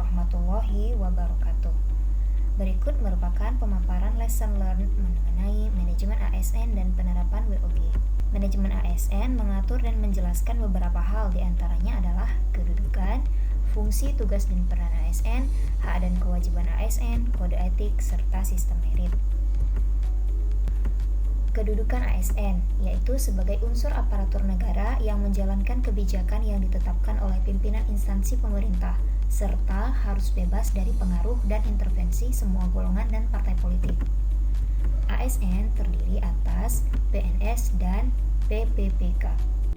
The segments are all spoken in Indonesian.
warahmatullahi wabarakatuh. Berikut merupakan pemaparan lesson learned mengenai manajemen ASN dan penerapan WOG. Manajemen ASN mengatur dan menjelaskan beberapa hal, diantaranya adalah kedudukan, fungsi, tugas dan peran ASN, hak dan kewajiban ASN, kode etik, serta sistem merit. Kedudukan ASN yaitu sebagai unsur aparatur negara yang menjalankan kebijakan yang ditetapkan oleh pimpinan instansi pemerintah, serta harus bebas dari pengaruh dan intervensi semua golongan dan partai politik. ASN terdiri atas PNS dan PPPK.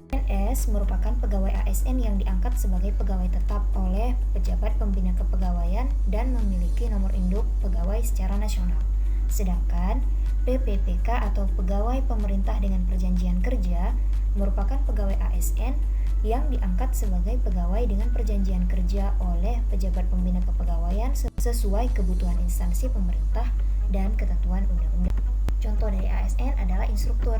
PNS merupakan pegawai ASN yang diangkat sebagai pegawai tetap oleh pejabat pembina kepegawaian dan memiliki nomor induk pegawai secara nasional. Sedangkan PPPK atau pegawai pemerintah dengan perjanjian kerja merupakan pegawai ASN yang diangkat sebagai pegawai dengan perjanjian kerja oleh pejabat pembina kepegawaian sesuai kebutuhan instansi pemerintah dan ketentuan undang-undang. Contoh dari ASN adalah instruktur.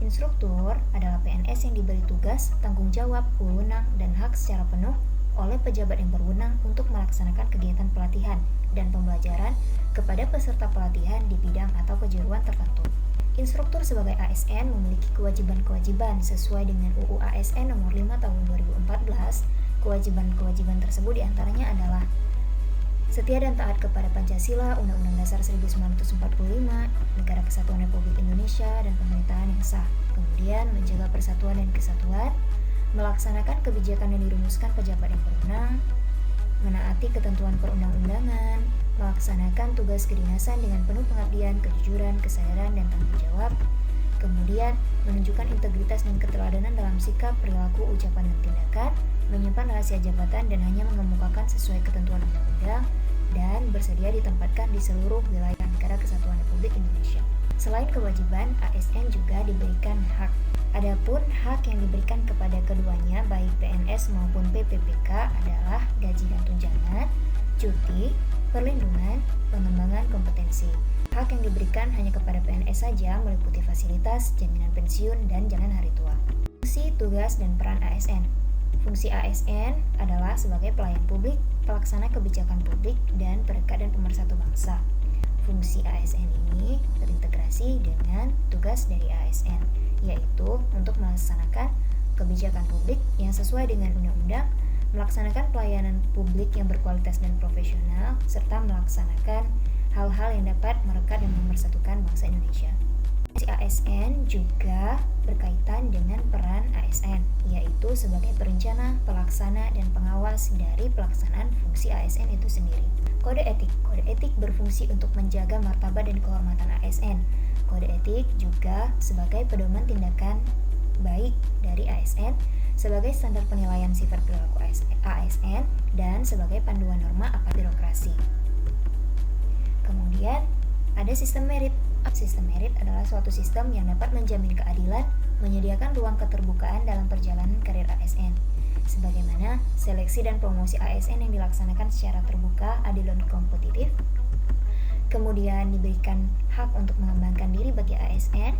Instruktur adalah PNS yang diberi tugas, tanggung jawab, wewenang, dan hak secara penuh oleh pejabat yang berwenang untuk melaksanakan kegiatan pelatihan dan pembelajaran kepada peserta pelatihan di bidang atau kejuruan tertentu. Instruktur sebagai ASN memiliki kewajiban-kewajiban sesuai dengan UU ASN nomor 5 tahun 2014. Kewajiban-kewajiban tersebut diantaranya adalah setia dan taat kepada Pancasila, Undang-Undang Dasar 1945, Negara Kesatuan Republik Indonesia, dan pemerintahan yang sah. Kemudian menjaga persatuan dan kesatuan, melaksanakan kebijakan yang dirumuskan pejabat yang berwenang, menaati ketentuan perundang-undangan, melaksanakan tugas kedinasan dengan penuh pengabdian, kejujuran, kesadaran, dan tanggung jawab. Kemudian, menunjukkan integritas dan keteladanan dalam sikap, perilaku, ucapan, dan tindakan, menyimpan rahasia jabatan dan hanya mengemukakan sesuai ketentuan undang-undang, dan bersedia ditempatkan di seluruh wilayah Negara Kesatuan Republik Indonesia. Selain kewajiban, ASN juga diberikan hak. Adapun hak yang diberikan kepada keduanya, baik PNS maupun PPPK, adalah gaji dan tunjangan, cuti, perlindungan, pengembangan kompetensi. Hak yang diberikan hanya kepada PNS saja meliputi fasilitas, jaminan pensiun, dan jaminan hari tua. Fungsi, tugas, dan peran ASN. Fungsi ASN adalah sebagai pelayan publik, pelaksana kebijakan publik, dan perekat dan pemersatu bangsa. Fungsi ASN ini terintegrasi dengan tugas dari ASN, yaitu untuk melaksanakan kebijakan publik yang sesuai dengan undang-undang, melaksanakan pelayanan publik yang berkualitas dan profesional, serta melaksanakan hal-hal yang dapat merekat dan memersatukan bangsa Indonesia. Fungsi ASN juga berkaitan dengan peran ASN, yaitu sebagai perencana, pelaksana, dan pengawas dari pelaksanaan fungsi ASN itu sendiri. Kode etik. Kode etik berfungsi untuk menjaga martabat dan kehormatan ASN. Kode etik juga sebagai pedoman tindakan baik dari ASN, sebagai standar penilaian sifat perilaku ASN, dan sebagai panduan norma aparat birokrasi. Kemudian ada sistem merit. Sistem merit adalah suatu sistem yang dapat menjamin keadilan, menyediakan ruang keterbukaan dalam perjalanan karir ASN, sebagaimana seleksi dan promosi ASN yang dilaksanakan secara terbuka, adil, dan kompetitif. Kemudian diberikan hak untuk mengembangkan diri bagi ASN,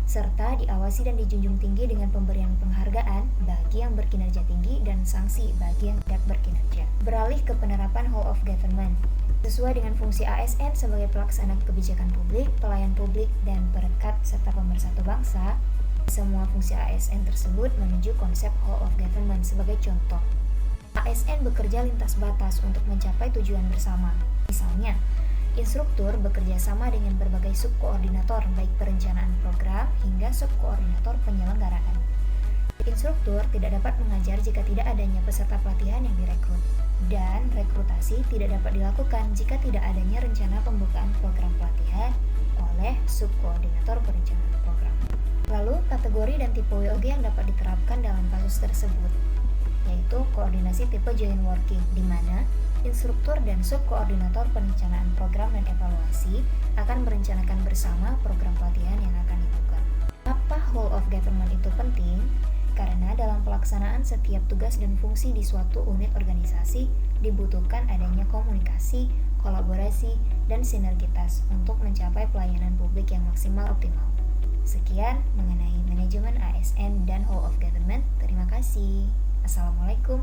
serta diawasi dan dijunjung tinggi dengan pemberian penghargaan bagi yang berkinerja tinggi dan sanksi bagi yang tidak berkinerja. Beralih ke penerapan whole of government. Sesuai dengan fungsi ASN sebagai pelaksana kebijakan publik, pelayan publik, dan perekat serta pemersatu bangsa, semua fungsi ASN tersebut menuju konsep whole of government. Sebagai contoh, ASN bekerja lintas batas untuk mencapai tujuan bersama. Misalnya, instruktur bekerja sama dengan berbagai subkoordinator, baik perencanaan program hingga subkoordinator penyelenggaraan. Instruktur tidak dapat mengajar jika tidak adanya peserta pelatihan yang direkrut, dan rekrutasi tidak dapat dilakukan jika tidak adanya rencana pembukaan program pelatihan oleh subkoordinator perencanaan program. Lalu, kategori dan tipe WOG yang dapat diterapkan dalam kasus tersebut, yaitu koordinasi tipe joint working, di mana instruktur dan subkoordinator perencanaan program dan evaluasi akan merencanakan bersama program pelatihan yang akan dibuka. Apa whole of government itu penting? Karena dalam pelaksanaan setiap tugas dan fungsi di suatu unit organisasi dibutuhkan adanya komunikasi, kolaborasi, dan sinergitas untuk mencapai pelayanan publik yang maksimal optimal. Sekian mengenai manajemen ASN dan whole of government. Terima kasih. Assalamualaikum